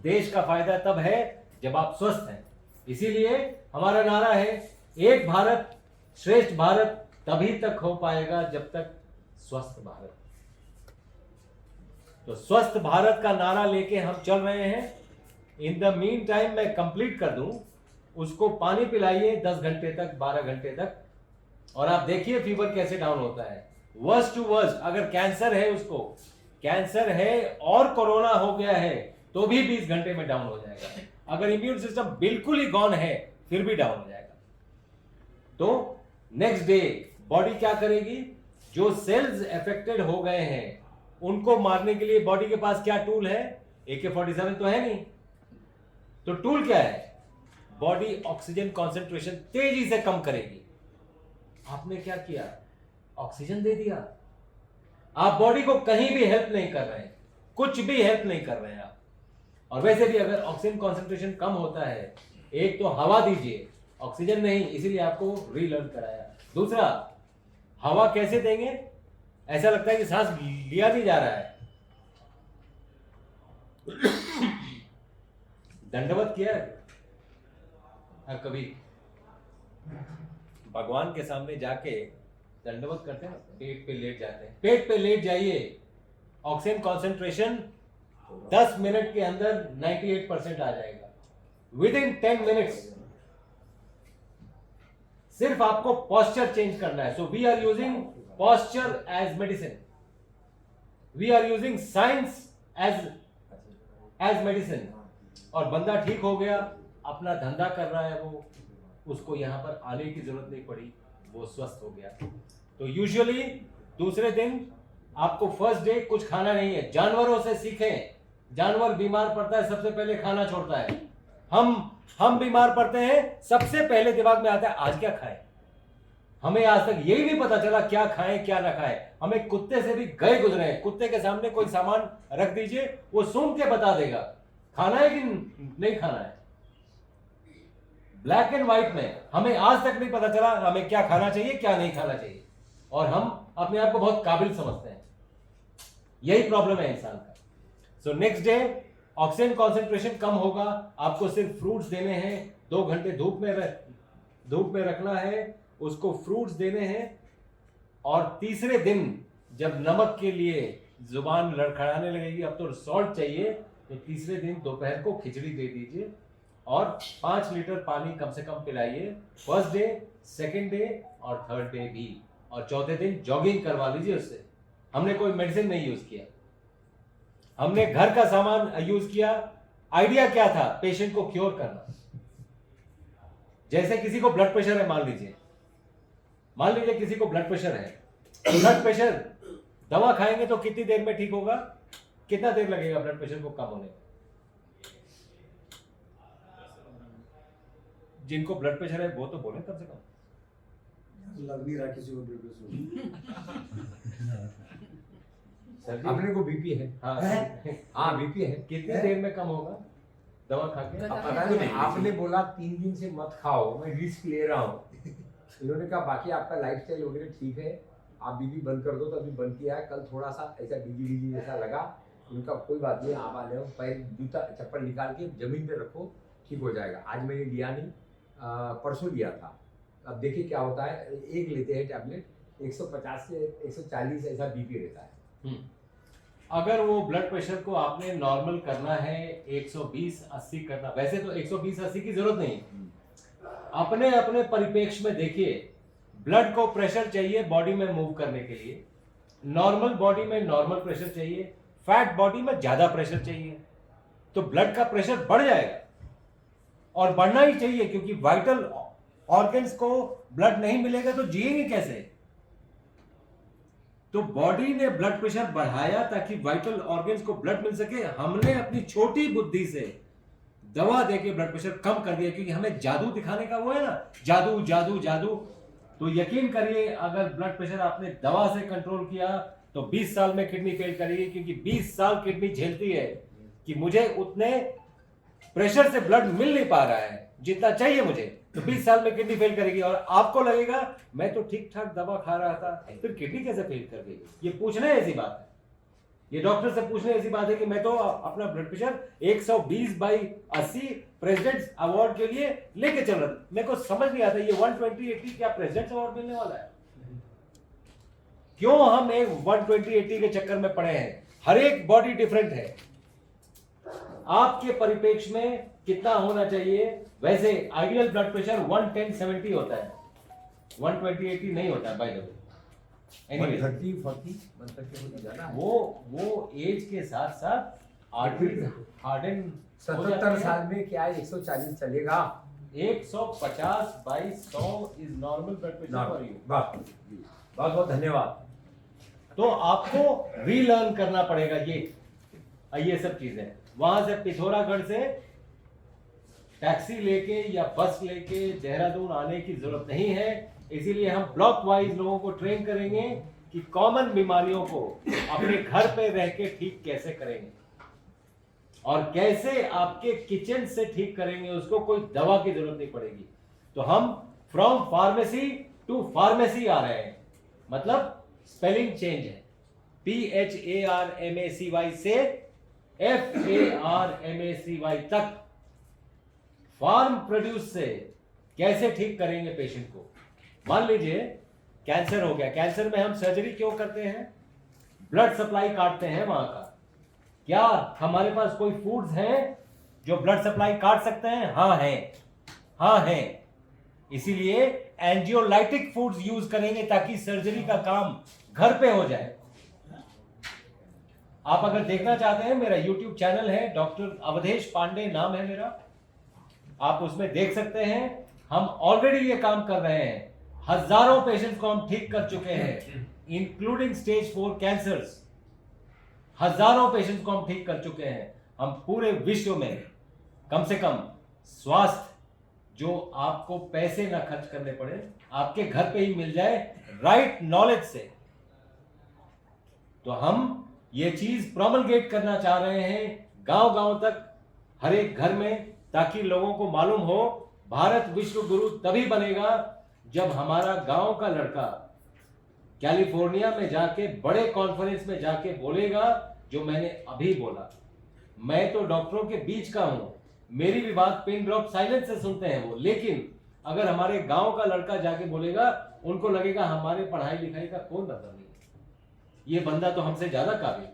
देश का फायदा तब है जब आप स्वस्थ हैं। इसीलिए हमारा नारा है, एक भारत श्रेष्ठ भारत तभी तक हो पाएगा जब तक स्वस्थ भारत। तो स्वस्थ भारत का नारा लेके हम चल रहे हैं। इन द मीन टाइम मैं कंप्लीट कर दूं, उसको पानी पिलाइए 10 घंटे तक, 12 घंटे तक, और आप देखिए फीवर कैसे डाउन होता है। वर्स्ट टू वर्स्ट, अगर कैंसर है, उसको कैंसर है और कोरोना हो गया है तो भी 20 घंटे में डाउन हो जाएगा। अगर इम्यून सिस्टम बिल्कुल ही गॉन है फिर भी डाउन हो जाएगा। तो नेक्स्ट डे बॉडी क्या करेगी? जो सेल्स अफेक्टेड हो गए हैं उनको मारने के लिए बॉडी के पास क्या टूल है? AK-47 तो है नहीं, तो टूल क्या है? बॉडी ऑक्सीजन कॉन्सेंट्रेशन तेजी से कम करेगी। आपने क्या किया? ऑक्सीजन दे दिया। आप बॉडी को कहीं भी हेल्प नहीं कर रहे हैं, कुछ भी हेल्प नहीं कर रहे हैं आप। और वैसे भी अगर ऑक्सीजन कॉन्सेंट्रेशन कम होता है, एक तो हवा दीजिए, ऑक्सीजन नहीं, इसीलिए आपको रीलर्न कराया। दूसरा, हवा कैसे देंगे? ऐसा लगता है कि सांस लिया नहीं जा रहा है। दंडवत किया है कभी? भगवान के सामने जाके दंडवत करते हैं, पेट पे लेट जाते हैं। पेट पे लेट जाइए, ऑक्सीजन कॉन्सेंट्रेशन 10 मिनट के अंदर 98% आ जाएगा, विद इन 10 मिनट्स। सिर्फ आपको पोस्चर चेंज करना है। So we are using posture as medicine, we are using science as medicine. और बंदा ठीक हो गया, अपना धंधा कर रहा है, वो उसको यहां पर आने की जरूरत नहीं पड़ी, वो स्वस्थ हो गया। तो यूजुअली दूसरे दिन आपको फर्स्ट डे कुछ खाना नहीं है। जानवरों से सीखें, जानवर बीमार पड़ता है सबसे पहले खाना छोड़ता है। हम बीमार पड़ते हैं सबसे पहले दिमाग में आता है आज क्या खाएं। हमें आज तक यही नहीं पता चला क्या खाएं क्या ना खाएं। हमें कुत्ते से भी गए गुजरे हैं। कुत्ते के सामने कोई सामान रख दीजिए, वो सूंघ के बता देगा खाना है कि नहीं खाना है। ब्लैक एंड व्हाइट में हमें आज तक नहीं पता चला हमें क्या खाना चाहिए क्या नहीं खाना चाहिए, और हम अपने आप को बहुत काबिल समझते हैं। यही प्रॉब्लम है इंसान का। So next day oxygen concentration कम होगा, आपको सिर्फ फ्रूट्स देने हैं। 2 घंटे धूप में रखना है, उसको फ्रूट्स देने हैं। और तीसरे दिन जब नमक के लिए जुबान लड़खड़ाने लगेगी, अब तो सॉल्ट चाहिए, तो तीसरे दिन दोपहर को खिचड़ी दे दीजिए और 5 लीटर पानी कम से कम पिलाइए। फर्स्ट डे, सेकेंड डे और थर्ड डे भी। और चौथे दिन जॉगिंग करवा लीजिए उससे। हमने कोई मेडिसिन नहीं यूज किया, हमने घर का सामान यूज किया। आइडिया क्या था? पेशेंट को क्योर करना। जैसे किसी को ब्लड प्रेशर है, मान लीजिए किसी को ब्लड प्रेशर है, ब्लड प्रेशर दवा खाएंगे तो कितनी देर में ठीक होगा? कितना देर लगेगा ब्लड प्रेशर को कम होने में? जिनको ब्लड प्रेशर है वो तो बोले कम से कम। लग नहीं रहा किसी को ब्लड प्रेशर। अपने को बीपी है। हाँ बीपी है। कितनी देर में कम होगा दवा खा के? पता नहीं, आपने बोला 3 दिन से मत खाओ, मैं रिस्क ले रहा हूँ। इन्होंने कहा बाकी आपका लाइफस्टाइल वगैरह ठीक है, आप बीपी बंद कर दो, तो अभी बंद किया है। कल थोड़ा सा ऐसा डिजी जैसा लगा, उनका कोई बात नहीं, आप आ जाओ, पैर जूता चप्पल निकाल के जमीन पे रखो, ठीक हो जाएगा। आज मैंने लिया नहीं, परसों लिया था। अब देखिए क्या होता है। एक लेते हैं टैबलेट, 150 से 140 ऐसा बीपी रहता है। अगर वो ब्लड प्रेशर को आपने नॉर्मल करना है, 120-80 करना, वैसे तो 120-80 की जरूरत नहीं। अपने अपने परिप्रेक्ष्य में देखिए, ब्लड को प्रेशर चाहिए बॉडी में मूव करने के लिए, नॉर्मल बॉडी में नॉर्मल प्रेशर चाहिए, फैट बॉडी में ज्यादा प्रेशर चाहिए। तो ब्लड का प्रेशर बढ़ जाएगा, और बढ़ना ही चाहिए, क्योंकि वाइटल ऑर्गन्स को ब्लड नहीं मिलेगा तो जिएंगे कैसे? तो बॉडी ने ब्लड प्रेशर बढ़ाया ताकि वाइटल ऑर्गन्स को ब्लड मिल सके। हमने अपनी छोटी बुद्धि से दवा देके ब्लड प्रेशर कम कर दिया, क्योंकि हमें जादू दिखाने का वो है ना, जादू जादू जादू। तो यकीन करिए, अगर ब्लड प्रेशर आपने दवा से कंट्रोल किया तो 20 साल में किडनी फेल करेगी, क्योंकि 20 साल किडनी झेलती है कि मुझे उतने प्रेशर से ब्लड मिल नहीं पा रहा है जितना चाहिए मुझे, तो 20 साल में किडनी फेल करेगी। और आपको लगेगा मैं तो ठीक ठाक दवा खा रहा था, फिर किडनी कैसे फेल कर गई? ये पूछना है, ऐसी बात है। ये डॉक्टर से पूछने ऐसी बात है कि मैं तो अपना ब्लड प्रेशर 120/80 प्रेसिडेंट्स अवार्ड के लिए लेके चल रहा था। मेरे को समझ नहीं आता ये 120/80 क्या प्रेसिडेंट्स अवार्ड मिलने वाला है? क्यों हम एक 120/80 के चक्कर में पड़े हैं? हर एक बॉडी डिफरेंट है। आपके परिप्रेक्ष्य में कितना होना चाहिए? वैसे आइडियल ब्लड प्रेशर 110/70 होता है, 120/80 नहीं होता by the way. Anyway, 30-40 month तक के हो जाना है। वो एज के साथ साथ आर्टरीज हार्डन 77 साल में क्या 140 चलेगा? 150/100 is normal blood pressure for you. बहुत बहुत धन्यवाद। तो आपको रीलर्न करना पड़ेगा ये सब चीजें। वहां से पिथौरागढ़ से टैक्सी लेके या बस लेके देहरादून आने की जरूरत नहीं है। इसीलिए हम ब्लॉक वाइज लोगों को ट्रेन करेंगे कि कॉमन बीमारियों को अपने घर पे रह के ठीक कैसे करेंगे और कैसे आपके किचन से ठीक करेंगे, उसको कोई दवा की जरूरत नहीं पड़ेगी। तो हम फ्रॉम फार्मेसी टू फार्मेसी आ रहे हैं, मतलब स्पेलिंग चेंज है, PHARMACY से FARMACY तक। फार्म प्रोड्यूस से कैसे ठीक करेंगे पेशेंट को। मान लीजिए कैंसर हो गया, कैंसर में हम सर्जरी क्यों करते हैं? ब्लड सप्लाई काटते हैं वहां का। क्या हमारे पास कोई फूड्स हैं जो ब्लड सप्लाई काट सकते हैं? हाँ हैं। इसीलिए एंजियोलाइटिक फूड्स यूज करेंगे ताकि सर्जरी का काम घर पे हो जाए। आप अगर देखना चाहते हैं, मेरा YouTube चैनल है, डॉक्टर अवधेश पांडे नाम है मेरा, आप उसमें देख सकते हैं। हम ऑलरेडी ये काम कर रहे हैं, हजारों पेशेंट्स को हम ठीक कर चुके हैं, इंक्लूडिंग स्टेज 4 कैंसर्स। हजारों पेशेंट्स को हम ठीक कर चुके हैं। हम पूरे विश्व में कम से कम स्वास्थ्य जो आपको पैसे ना खर्च करने पड़े, आपके घर पे ही मिल जाए राइट नॉलेज से। तो हम ये चीज प्रोमलगेट करना चाह रहे हैं गांव-गांव तक, हर एक घर में, ताकि लोगों को मालूम हो भारत विश्व गुरु तभी बनेगा जब हमारा गांव का लड़का कैलिफोर्निया में जाके बड़े कॉन्फ्रेंस में जाके बोलेगा जो मैंने अभी बोला। मैं तो डॉक्टरों के बीच का हूं, मेरी भी बात पिन ड्रॉप साइलेंस से सुनते हैं वो, लेकिन अगर हमारे गांव का लड़का जाके बोलेगा, उनको लगेगा हमारे पढ़ाई लिखाई का कोई मतलब नहीं, ये बंदा तो हमसे ज्यादा काबिल।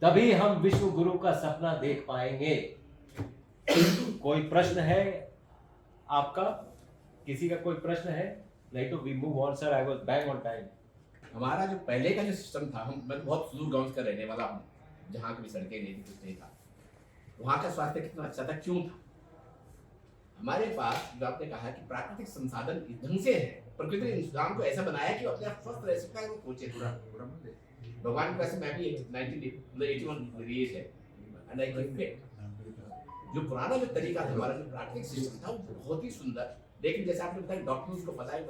तभी हम विश्व गुरु का सपना देख पाएंगे। कोई प्रश्न है आपका? किसी का कोई प्रश्न है? नहीं तो we move on sir, I was bang on time. हमारा जो पहले का जो सिस्टम था, मैं बहुत सुदूर गांव का रहने वाला हूँ, जहाँ कभी सड़कें नहीं थी, कुछ नहीं था। वहाँ का स्वास्थ्य कितना अच्छा था, क्यों था? हमारे पास जो आपने कहा कि प्राकृतिक संसाधन इस ढंग से है, प्रकृति ने इंसान को ऐसा बनाया कि वो अपने आप स्वस्थ रह सकता है, वो सोचे पूरा भगवान की वजह से मैं भी 1981 रिलीज है एंड आई थिंक जो पुराना जो तरीका था हमारा, जो प्राकृतिक सिस्टम था, वो बहुत ही सुंदर। लेकिन जैसे आपने बताया, डॉक्टर्स को बताए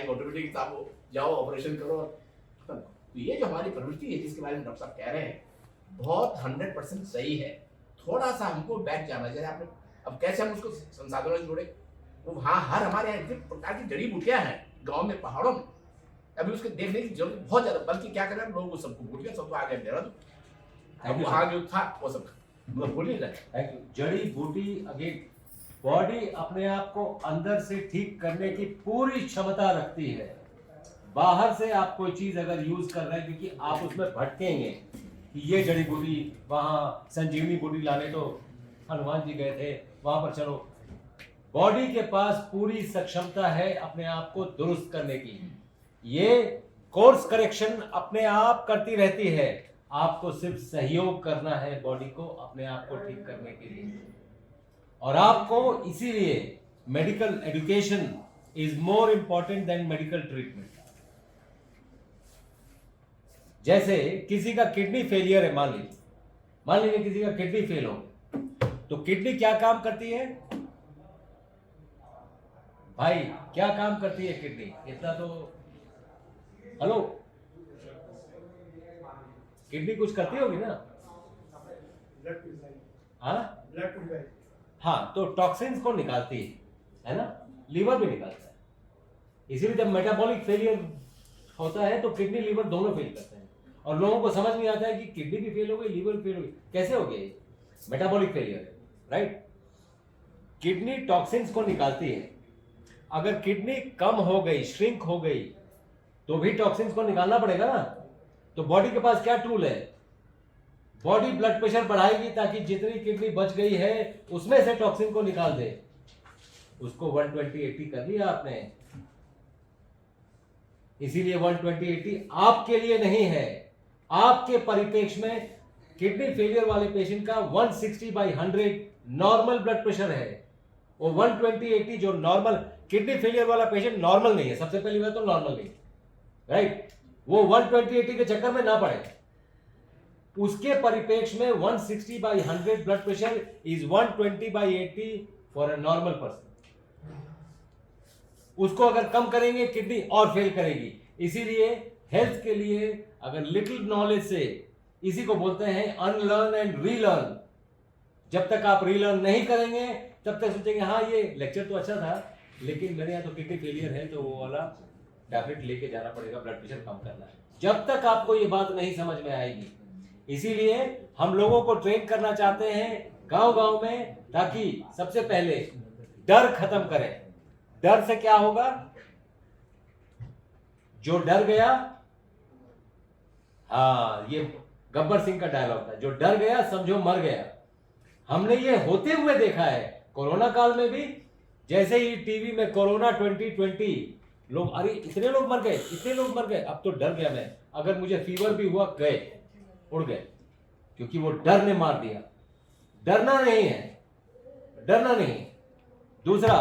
ऑटोमेटिक आप जाओ ऑपरेशन करो, तो ये जो हमारी प्रवृत्ति है जिसके बारे में डॉक्टर साहब कह रहे हैं, बहुत 100% सही है। थोड़ा सा हमको बैठ जाना चाहिए। आपने अब कैसे हम उसको संसाधनों से जोड़े? वो हाँ, हर हमारे यहाँ जिस प्रकार की जड़ी बूटियां हैं गाँव में, पहाड़ों में, अभी उसके देखने की जरूरत बहुत ज्यादा। बल्कि क्या करें, लोग वो सबको भूल गए, सबको आ गए देहरादून। अब वहाँ जो था वो सब भूल ही रहे। जड़ी बूटी अगेन, बॉडी अपने आप को अंदर से ठीक करने की पूरी क्षमता रखती है। बाहर से आप कोई चीज अगर यूज कर रहे हैं, क्योंकि आप उसमें भटकेंगे कि ये जड़ी बूटी, वहां संजीवनी बूटी लाने तो हनुमान जी गए थे, वहां पर चलो। बॉडी के पास पूरी सक्षमता है अपने आप को दुरुस्त करने की। ये कोर्स करेक्शन अपने आप करती रहती है, आपको सिर्फ सहयोग करना है बॉडी को अपने आप को ठीक करने के लिए। और आपको इसीलिए medical education is more important than medical treatment. जैसे किसी का किडनी फेलियर है, मान लीजिए किसी का किडनी फेल हो, तो किडनी क्या काम करती है भाई? क्या काम करती है किडनी? इतना तो हेलो, किडनी कुछ करती होगी ना? हाँ, तो टॉक्सिन्स को निकालती है ना? लीवर भी निकालता है। इसीलिए जब मेटाबॉलिक फेलियर होता है तो किडनी लीवर दोनों फेल करते हैं। और लोगों को समझ नहीं आता है कि किडनी भी फेल हो गई, लीवर भी फेल हो गई, कैसे हो गया? मेटाबॉलिक फेलियर है, राइट? किडनी टॉक्सिन्स को निकालती है। अगर किडनी कम हो गई, श्रिंक हो गई, तो भी टॉक्सिन्स को निकालना पड़ेगा ना। तो बॉडी के पास क्या टूल है? बॉडी ब्लड प्रेशर बढ़ाएगी ताकि जितनी किडनी बच गई है उसमें से टॉक्सिन को निकाल दे। उसको 120/80 कर लिया आपने। इसीलिए 120/80 आपके लिए नहीं है। आपके परिप्रेक्ष्य में किडनी फेलियर वाले पेशेंट का 160/100 नॉर्मल ब्लड प्रेशर है। वो 120/80 जो नॉर्मल, किडनी फेलियर वाला पेशेंट नॉर्मल नहीं है, सबसे पहली बात तो नॉर्मल नहीं, राइट? वो 120/80 के चक्कर में ना पड़े। उसके परिप्रेक्ष्य में 160/100 blood pressure is 120/80 for a normal person. उसको अगर कम करेंगे किडनी और फेल करेगी। इसीलिए हेल्थ के लिए अगर लिटिल नॉलेज से, इसी को बोलते हैं अनलर्न एंड रीलर्न। जब तक आप रीलर्न नहीं करेंगे तब तक सोचेंगे हाँ ये लेक्चर तो अच्छा था, लेकिन मेरे यहाँ तो किडनी फेलियर है तो वो वाला टैबलेट लेके जाना पड़ेगा, ब्लड प्रेशर कम करना है। जब तक आपको ये बात नहीं समझ में आएगी। इसीलिए हम लोगों को ट्रेन करना चाहते हैं गांव-गांव में, ताकि सबसे पहले डर खत्म करें। डर से क्या होगा? जो डर गया, हाँ ये गब्बर सिंह का डायलॉग था, जो डर गया समझो मर गया। हमने ये होते हुए देखा है कोरोना काल में भी। जैसे ही टीवी में कोरोना 2020 लोग, अरे इतने लोग मर गए, इतने लोग मर गए, अब तो डर गया मैं, अगर मुझे फीवर भी हुआ गए, उड़ गए, क्योंकि वो डर ने मार दिया। डरना नहीं है, डरना नहीं। दूसरा,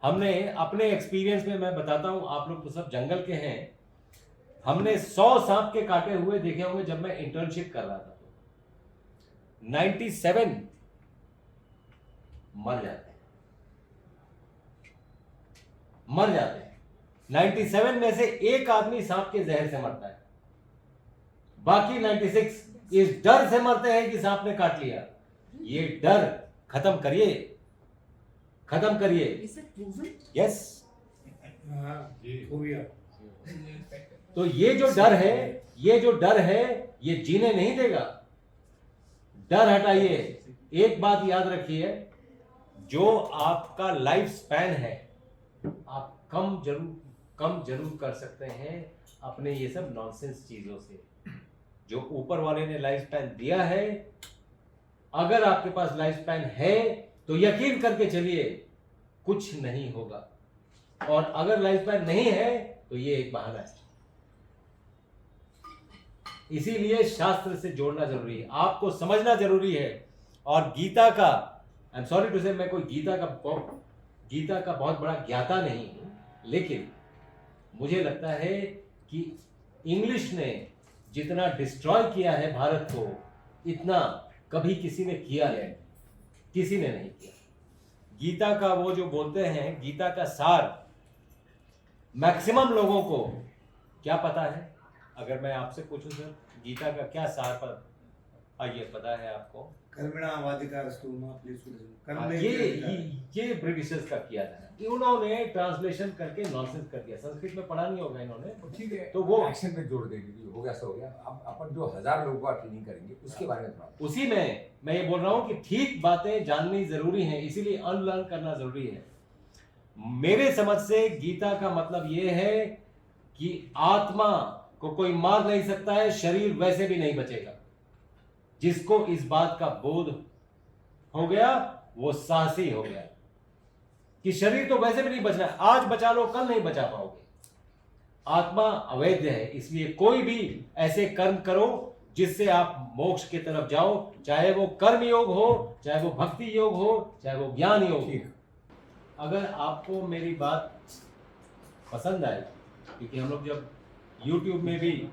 हमने अपने एक्सपीरियंस में, मैं बताता हूं, आप लोग तो सब जंगल के हैं, हमने 100 सांप के काटे हुए देखे होंगे जब मैं इंटर्नशिप कर रहा था। 97 मर जाते हैं, मर जाते हैं। 97 में से एक आदमी सांप के जहर से मरता है, बाकी 96 इस डर से मरते हैं कि सांप ने काट लिया। ये डर खत्म करिए, खत्म करिए। यस, हो गया। तो ये जो डर है, ये जो डर है, ये जीने नहीं देगा। डर हटाइए। एक बात याद रखिए, जो आपका लाइफ स्पैन है, आप कम जरूर कर सकते हैं अपने ये सब नॉनसेंस चीजों से। जो ऊपर वाले ने लाइफ स्पैन दिया है, अगर आपके पास लाइफ स्पैन है तो यकीन करके चलिए कुछ नहीं होगा, और अगर लाइफ स्पैन नहीं है तो ये एक बहाना है। इसीलिए शास्त्र से जोड़ना जरूरी है, आपको समझना जरूरी है। और गीता का, आई एम सॉरी टू से, मैं कोई गीता का बहुत बड़ा ज्ञाता नहीं हूं, लेकिन मुझे लगता है कि इंग्लिश ने जितना डिस्ट्रॉय किया है भारत को, इतना कभी किसी ने किया नहीं, किसी ने नहीं किया। गीता का वो जो बोलते हैं, गीता का सार मैक्सिमम लोगों को क्या पता है? अगर मैं आपसे पूछूं सर, गीता का क्या सार पर ये पता है आपको? कर्मणावाधिकारस्तु मा फलेषु कर्म में ये ब्रिटिशर्स का किया था। उन्होंने ट्रांसलेशन करके नॉनसेंस कर दिया। संस्कृत में पढ़ा नहीं होगा इन्होंने, ठीक है, तो वो एक्शन में जोड़ देंगे, हो गया सो हो गया। अब अपन जो 1000 लोगों का ट्रेनिंग करेंगे उसके बारे में थोड़ा, उसी में मैं ये बोल रहा हूं कि ठीक बातें जाननी जरूरी हैं, इसीलिए अनलर्न करना जरूरी है। मेरे समझ से गीता का मतलब ये है कि आत्मा को कोई मार नहीं सकता है, शरीर वैसे भी नहीं बचेगा। जिसको इस बात का बोध हो गया वो साहसी हो गया कि शरीर तो वैसे भी नहीं बचना, आज बचा लो कल नहीं बचा पाओगे। आत्मा अवैध है, इसलिए कोई भी ऐसे कर्म करो जिससे आप मोक्ष की तरफ जाओ, चाहे वो कर्म योग हो, चाहे वो भक्ति योग हो, चाहे वो ज्ञान योग हो। अगर आपको मेरी बात पसंद आए, क्योंकि हम लोग जब YouTube में भी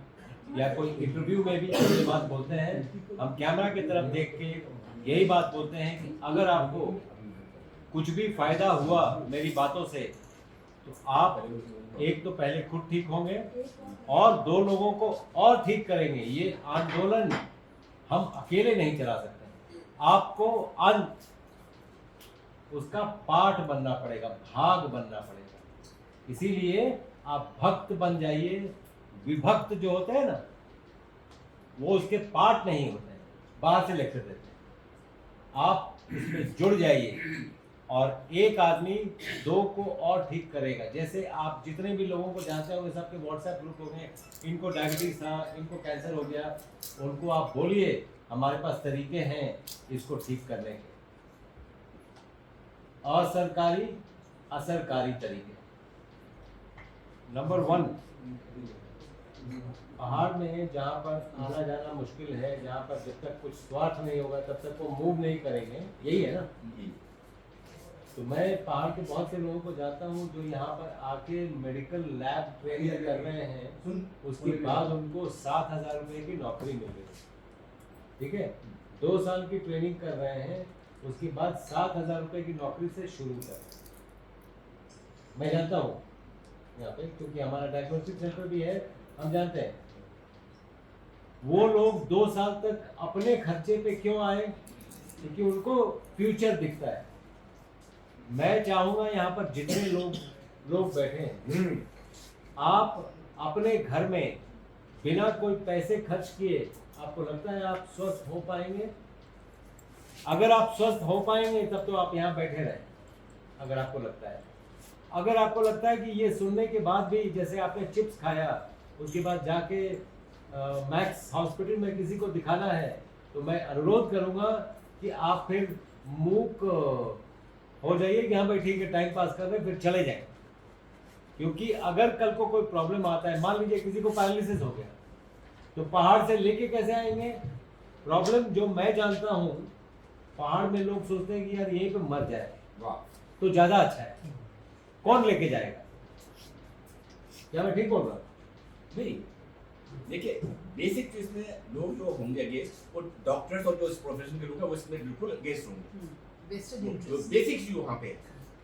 या कोई इंटरव्यू में भी ये बात बोलते हैं, हम कैमरा की तरफ देख के यही बात बोलते हैं कि अगर आपको कुछ भी फायदा हुआ मेरी बातों से, तो आप एक तो पहले खुद ठीक होंगे और 2 लोगों को और ठीक करेंगे। ये आंदोलन हम अकेले नहीं चला सकते, आपको उसका पार्ट बनना पड़ेगा, भाग बनना पड़ेगा। इसीलिए आप भक्त बन जाइए। विभक्त जो होते हैं ना, वो उसके पार्ट नहीं होते हैं, बाहर से लेकर देते हैं। आप इसमें जुड़ जाइए और एक आदमी दो को और ठीक करेगा। जैसे आप जितने भी लोगों को जानते होंगे, सबके व्हाट्सएप ग्रुप हो गए, इनको डायबिटीज था, इनको कैंसर हो गया, उनको आप बोलिए हमारे पास तरीके हैं इसको ठीक करने के, असरकारी असरकारी तरीके। नंबर 1, पहाड़ में जहाँ पर आना जाना मुश्किल है, जहाँ पर जब तक कुछ स्वार्थ नहीं होगा तब तक वो मूव नहीं करेंगे, यही है ना। तो मैं पहाड़ के बहुत से लोगों को जानता हूँ जो यहाँ पर आके मेडिकल लैब ट्रेनिंग कर रहे हैं, उसके बाद उनको 7,000 रुपये की नौकरी मिल रही है। ठीक है, 2 साल की ट्रेनिंग कर रहे हैं, उसके बाद 7,000 रुपये की नौकरी से शुरू कर। मैं जानता हूँ यहाँ पे, क्योंकि हमारा डायग्नोस्टिक सेंटर भी है, हम जानते हैं। वो लोग 2 साल तक अपने खर्चे पे क्यों आए? क्योंकि उनको फ्यूचर दिखता है। मैं चाहूंगा यहाँ पर जितने लोग बैठे हैं, आप अपने घर में बिना कोई पैसे खर्च किए, आपको लगता है आप स्वस्थ हो पाएंगे? अगर आप स्वस्थ हो पाएंगे तब तो आप यहाँ बैठे रहें, अगर आपको लगता है। अगर आपको लगता है कि ये सुनने के बाद भी, जैसे आपने चिप्स खाया, उसके बाद जाके मैक्स हॉस्पिटल में किसी को दिखाना है, तो मैं अनुरोध करूंगा कि आप फिर मूक हो जाइए कि हाँ भाई ठीक है, टाइम पास कर रहे हैं, फिर चले जाएं। क्योंकि अगर कल को कोई प्रॉब्लम आता है, मान लीजिए किसी को पैरालिसिस हो गया, तो पहाड़ से लेके कैसे आएंगे? प्रॉब्लम जो मैं जानता हूँ, पहाड़ में लोग सोचते हैं कि यार यहीं पे मर जाए तो ज्यादा अच्छा है, कौन लेके जाएगा? क्या मैं ठीक बोल रहा हूँ? नहीं, देखिए बेसिक तो इसमें लोग जो होंगे अगेंस्ट, वो डॉक्टर्स और जो इस प्रोफेशन के लोग हैं वो इसमें बिल्कुल अगेंस्ट होंगे। जो बेसिक्स जो वहाँ पे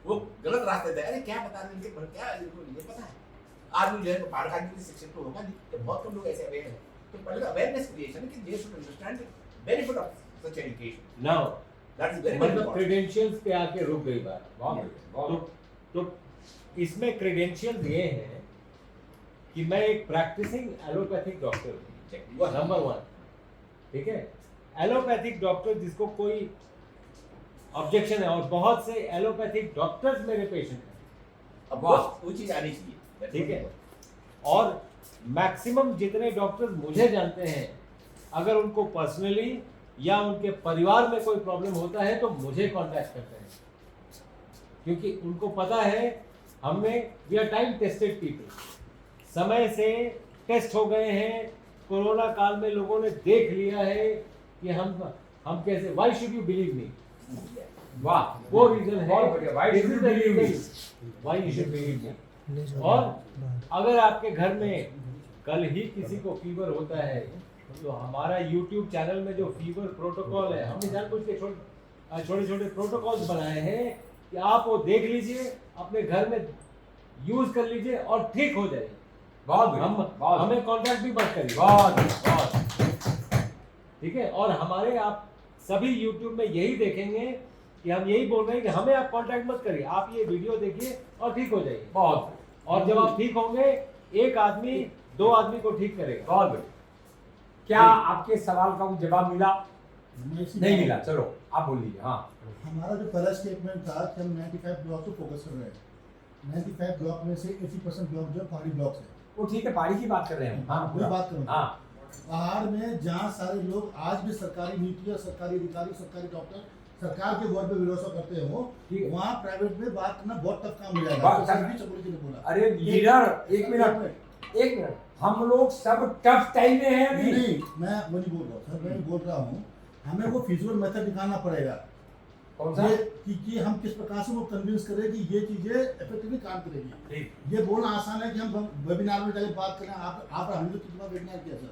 वो गलत रास्ते थे, अरे क्या बता रहे हैं इनके, क्या इनको ये पता है? आदमी जो है पहाड़ का आदमी शिक्षित तो होगा नहीं, तो बहुत कम लोग ऐसे अवेयर हैं। तो पहले अवेयरनेस क्रिएशन कि they should understand the benefit of such education. Now that is very मतलब क्रेडेंशियल्स पे आके रुक गई बात। तो इसमें क्रेडेंशियल ये है कि मैं एक प्रैक्टिसिंग एलोपैथिक डॉक्टर हूँ, नंबर 1। ठीक है, एलोपैथिक डॉक्टर जिसको कोई ऑब्जेक्शन है, और बहुत से एलोपैथिक डॉक्टर्स मेरे पेशेंट हैं। अब वो चीज आनी चाहिए, ठीक है, और मैक्सिमम जितने डॉक्टर्स मुझे जानते हैं, अगर उनको पर्सनली या उनके परिवार में कोई प्रॉब्लम होता है तो मुझे कांटेक्ट करते हैं, क्योंकि उनको पता है हमने, we are time tested people, समय से टेस्ट हो गए हैं। कोरोना काल में लोगों ने देख लिया है कि हम कैसे, why should you believe me? वाह, वो रीजन है, why should you believe me. और अगर आपके घर में कल ही किसी को फीवर होता है, तो हमारा YouTube चैनल में जो फीवर प्रोटोकॉल है, हमने जानबूझ के छोटे छोटे प्रोटोकॉल्स बनाए हैं कि आप वो देख लीजिए, अपने घर में यूज कर लीजिए और ठीक हो जाए। हमें कांटेक्ट भी मत करिए, बहुत ठीक है। और हमारे आप सभी YouTube में यही देखेंगे कि हम यही बोल रहे हैं कि हमें आप कांटेक्ट मत करिए, आप ये वीडियो देखिए और ठीक हो जाइए। बहुत, और जब आप ठीक होंगे, एक आदमी 2 आदमी को ठीक करेगा। बहुत बढ़िया। क्या आपके सवाल का जवाब मिला? नहीं मिला, चलो आप बोल लीजिए। हाँ, हमारा जो पहला स्टेटमेंट था कि हम 95 ब्लॉक को फोकस कर रहे हैं। 95 ब्लॉक में से 80% ब्लॉक जो पहाड़ी ब्लॉक है, वो ठीक है, पहाड़ी की बात कर रहे हैं। हाँ, वही बात करूँ। हाँ, पहाड़ में जहाँ सारे लोग आज भी सरकारी नीति और सरकारी अधिकारी, सरकारी डॉक्टर सरकार के वर्ड पे भरोसा करते हो, वहाँ प्राइवेट में बात करना बहुत टफ काम हो जाएगा। अरे लीडर, एक मिनट, हम लोग सब टफ टाइम में हैं अभी। नहीं, मैं वो नहीं बोल रहा हूँ सर, मैं बोल रहा हूँ हमें वो फिजिकल मेथड दिखाना पड़ेगा। कौन सा? कि हम किस प्रकार से वो कन्विंस करें कि ये चीजें इफेक्टिवली काम करेगी। ये बोलना आसान है कि हम वेबिनार में जाके बात करें। आप हमने तो कितना वेबिनार किया सर,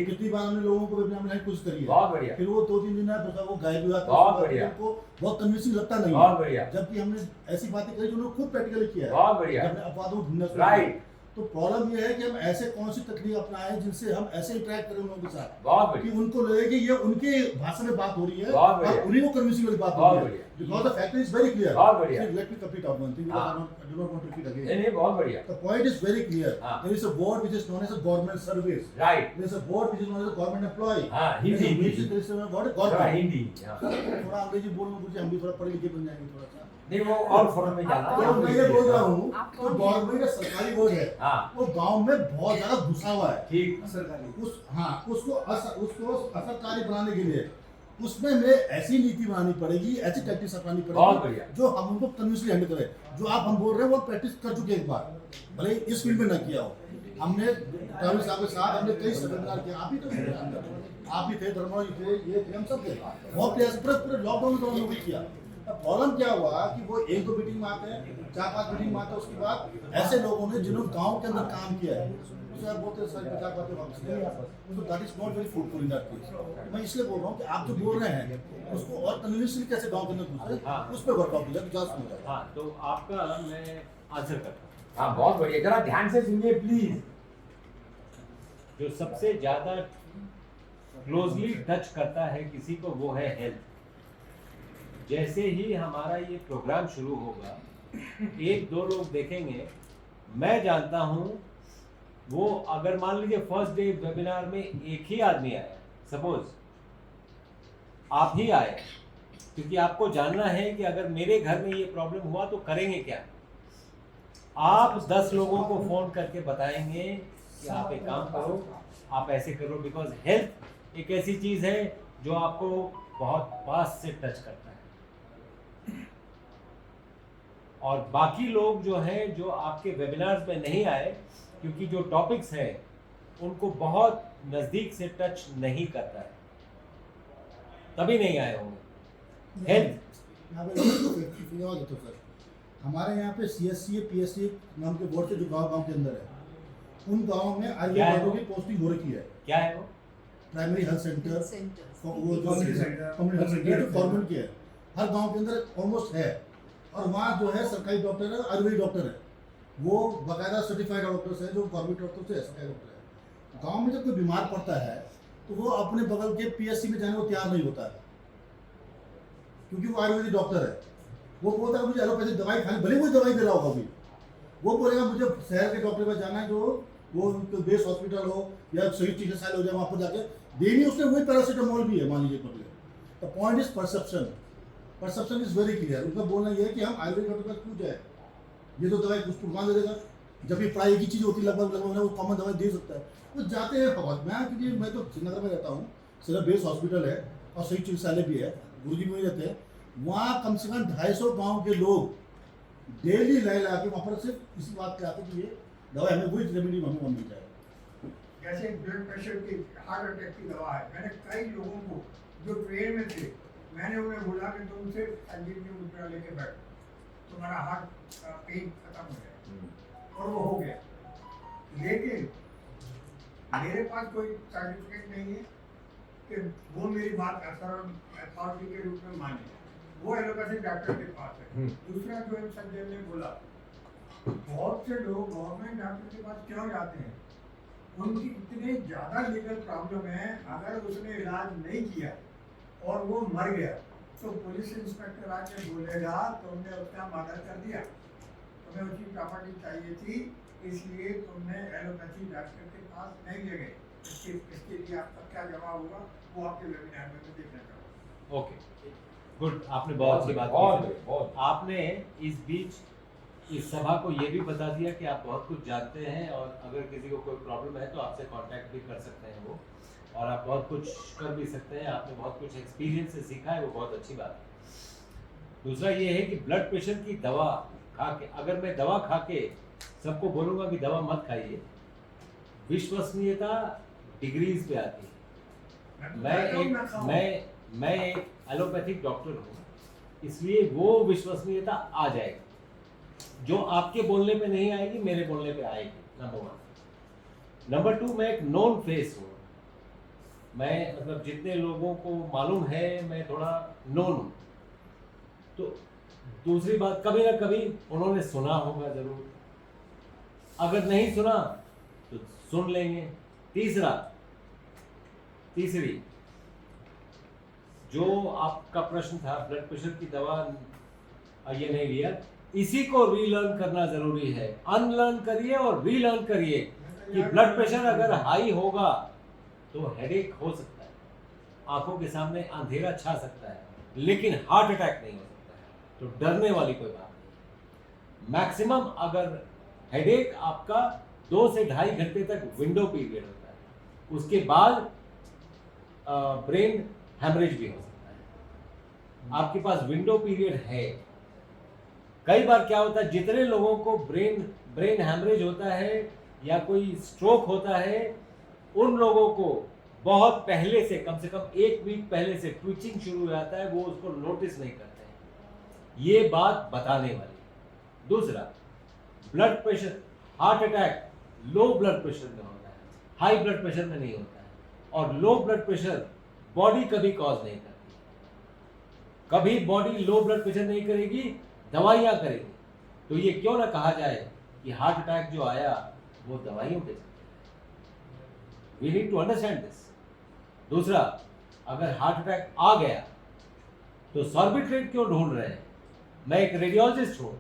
कितनी बार हमने लोगों को वेबिनार में कुछ करी है। बहुत बढ़िया। फिर वो 2-3 दिन है, वो गायब हुआ, बहुत बढ़िया, उनको बहुत कन्विंसिंग लगता नहीं। बहुत बढ़िया। जबकि हमने ऐसी बातें करी जो उन्होंने खुद प्रैक्टिकली किया है। बहुत बढ़िया। हमने अपवादों को ढूंढना। राइट। तो प्रॉब्लम ये है कि हम ऐसे कौन सी तकनीक अपनाएं जिनसे हम ऐसे इंटरेक्ट करें उन लोगों के साथ, बहुत बढ़िया, कि उनको लगे कि ये उनके भाषा में बात हो रही है बहुत बढ़िया, और उन्हीं को कन्विंसिंग वाली बात हो बहुत रही है। बढ़िया। Because the fact is very clear. बहुत बढ़िया। See, let me complete out one thing because हाँ। I do not want to repeat again. नहीं बहुत बढ़िया। The point is very clear. हाँ। There is a board which is known as a government service. Right. There is a board which is known as a government employee. हाँ, There is a Hindi. basic system of what? थोड़ा Government. Hindi. हाँ। थोड़ा अंग्रेजी बोलना मुझे हम भी थोड़ा पढ़े लिखे बन जाएंगे थोड़ा सा। नहीं वो और फॉर्म में जाना। तो मैं ये बोल रहा हूँ आप जो कौन गवर्नमेंट का सरकारी बोर्ड है हाँ। वो गांव में बहुत ज्यादा घुसा हुआ है। ठीक। उसको असरकारी बनाने के लिए उसमें हमें ऐसी नीति बनानी पड़ेगी, ऐसी टैक्टिक्स अपनानी बहुत पड़ेगी बढ़िया। जो हम उनको कन्विंसली हैंडल करें। जो आप हम बोल रहे हैं वो प्रैक्टिस कर चुके हैं एक बार, भले ही इस फील्ड में ना किया हो। हमने ट्रैवल साहब के साथ हमने कई सेमिनार किए, आप भी तो आप भी थे, धर्मा जी थे, ये थे, हम सब थे। बहुत प्रयास पूरे लॉकडाउन में तो हम लोग भी किया। प्रॉब्लम क्या हुआ कि वो एक दो मीटिंग में आते हैं, 4-5 मीटिंग में आते हैं, उसके बाद ऐसे लोगों ने जिन्होंने गांव के अंदर काम किया है सर बोलते हैं सर 4 बातें वापस ले आता है, तो that is not very fruitful in that case. मैं इसलिए बोल रहा हूँ कि आप जो बोल रहे हैं उसको और कन्विंसली कैसे गांव के अंदर घुसे हाँ। उस पर वर्कआउट कीजिए, तो ज़्यादा समझ आएगा। हाँ, तो आपका मैं आंसर करता हूँ। हाँ बहुत बढ़िया, जरा ध्यान से सुनिए प्लीज। जो सबसे ज्यादा क्लोजली टच करता है किसी को वो है हेल्थ। जैसे ही हमारा ये प्रोग्राम शुरू होगा 1-2 लोग देखेंगे, मैं जानता हूँ वो अगर मान लीजिए फर्स्ट डे वेबिनार में एक ही आदमी आया, सपोज आप ही आए, क्योंकि आपको जानना है कि अगर मेरे घर में ये प्रॉब्लम हुआ तो करेंगे क्या। आप 10 लोगों को फोन करके बताएंगे कि आप एक काम करो, आप ऐसे करो, बिकॉज हेल्थ एक ऐसी चीज है जो आपको बहुत पास से टच करता है। और बाकी लोग जो हैं जो आपके वेबिनार्स में नहीं आए, क्योंकि जो टॉपिक्स हैं उनको बहुत नज़दीक से टच नहीं करता है, तभी नहीं आए होंगे। हेल्थ यहाँ पे जवाब देता हूँ सर। हमारे यहाँ पे CSC PSC नाम के बोर्ड से जो गांव के अंदर है, उन गाँव में आयुर्वेद क्या है डॉक्टरों वो? की पोस्टिंग हो रखी है। क्या है वो? Primary health centre, centres. वो जो Community center। Community health centre जो गवर्नमेंट की है, हर गांव के अंदर ऑलमोस्ट है। और वहाँ जो है सरकारी डॉक्टर है, आयुर्वेदिक डॉक्टर है, वो बाकायदा सर्टिफाइड डॉक्टर्स है, जो गवर्नमेंट डॉक्टर से सरकारी डॉक्टर है। गांव में जब कोई बीमार पड़ता है तो वो अपने बगल के PSC में जाने को तैयार नहीं होता है, क्योंकि वो आयुर्वेदिक डॉक्टर है। वो बोलता है मुझे एलोपैथिक दवाई खानी, भले कोई दवाई दे रहा होगा अभी, वो बोलेगा मुझे शहर के डॉक्टर के पास जाना है, जो वो बेस हॉस्पिटल हो या सही चिकित्सालय हो जाए, वहाँ पर जाके देनी उसने वही पैरासीटामोल भी है मान लीजिए पकड़े। The point is perception. Perception is very clear. उनका बोलना ये है कि हम आयुर्वेदिक डॉक्टर के पास क्यों जाए, ये तो दवाई कुछ पुरमान दे देगा, जब भी प्राय एक ही चीज़ होती है लगभग वो कॉमन दवाई दे सकता है। वो जाते हैं फवाद में, क्योंकि मैं तो श्रीनगर में रहता हूँ, सिर्फ बेस हॉस्पिटल है और सही चिकित्सालय भी है, गुरुजी में ही रहते हैं। वहाँ कम से कम 250 गाँव के लोग डेली ला के वहाँ पर सिर्फ इसी बात पे आते कि ये दवाई हमें वही रेमेडी हमें वहाँ मिल जाए। जैसे ब्लड प्रेशर की, हार्ट अटैक की दवा है, मैंने कई लोगों को जो ट्रेन में थे, मैंने उन्हें बोला कि तुम सिर्फ संजीवनी मुद्रा लेके बैठो, तुम्हारा हार्ट का पेन खत्म हो जाए, और वो हो गया। लेकिन मेरे पास कोई सर्टिफिकेट नहीं है कि वो मेरी बात अथॉरिटी के रूप में माने। वो एलोपैथिक डॉक्टर के पास है। दूसरा जो इन संजय ने बोला, बहुत से लोग गवर्नमेंट डॉक्टर के पास क्यों जाते हैं, उनकी इतनी ज़्यादा लीगल प्रॉब्लम है, अगर उसने इलाज नहीं किया और वो मर गया तो पुलिस इंस्पेक्टर आके बोलेगा तुमने उसका मर्डर कर दिया, तुम्हें उसकी प्रॉपर्टी चाहिए थी, इसलिए तुमने एलोपैथी डॉक्टर के पास नहीं ले गए। इसके लिए आपका क्या जवाब होगा वो आपके वेबिनार में देखना चाहूँगा। ओके, गुड, आपने बहुत अच्छी बात की। आपने इस बीच इस सभा को ये भी बता दिया कि आप बहुत कुछ जानते हैं, और अगर किसी को कोई प्रॉब्लम है तो आपसे कांटेक्ट भी कर सकते हैं वो, और आप बहुत कुछ कर भी सकते हैं। आपने बहुत कुछ एक्सपीरियंस से सीखा है, वो बहुत अच्छी बात है। दूसरा ये है कि ब्लड प्रेशर की दवा खा के, अगर मैं दवा खा के सबको बोलूँगा कि दवा मत खाइए, विश्वसनीयता डिग्रीज पे आती है। मैं एक एलोपैथिक डॉक्टर हूँ, इसलिए वो विश्वसनीयता आ जाएगी, जो आपके बोलने पे नहीं आएगी मेरे बोलने पे आएगी। नंबर 1। नंबर 2, मैं एक नोन फेस हूँ। मैं मतलब जितने लोगों को मालूम है मैं थोड़ा नोन हूँ। तो दूसरी बात, कभी ना कभी उन्होंने सुना होगा जरूर, अगर नहीं सुना तो सुन लेंगे। तीसरी, जो आपका प्रश्न था ब्लड प्रेशर की दवा ये नहीं लिया, इसी को रीलर्न करना जरूरी है। अनलर्न करिए और रीलर्न करिए कि ब्लड प्रेशर अगर हाई होगा तो हेडेक हो सकता है, आंखों के सामने अंधेरा छा सकता है, लेकिन हार्ट अटैक नहीं हो सकता है। तो डरने वाली कोई बात नहीं। मैक्सिमम अगर हेडेक आपका 2 से 2.5 घंटे तक विंडो पीरियड होता है, उसके बाद ब्रेन हैमरेज भी हो सकता है। आपके पास विंडो पीरियड है। कई बार क्या होता है, जितने लोगों को ब्रेन हैमरेज होता है या कोई स्ट्रोक होता है, उन लोगों को बहुत पहले से, कम 1 वीक पहले से ट्विचिंग शुरू हो जाता है, वो उसको नोटिस नहीं करते हैं। ये बात बताने वाली। दूसरा, blood pressure, heart attack low blood pressure में होता है, हाई ब्लड प्रेशर में नहीं होता है। और लो ब्लड प्रेशर बॉडी कभी कॉज नहीं करती। कभी बॉडी लो ब्लड प्रेशर नहीं करेगी, दवाइयां करेगी। तो ये क्यों ना कहा जाए कि हार्ट अटैक जो आया वो दवाइयों के चलते। We need to understand this. दूसरा, अगर हार्ट अटैक आ गया तो सॉर्बिट्रेट क्यों ढूंढ रहे हैं? मैं एक रेडियोलॉजिस्ट हूं,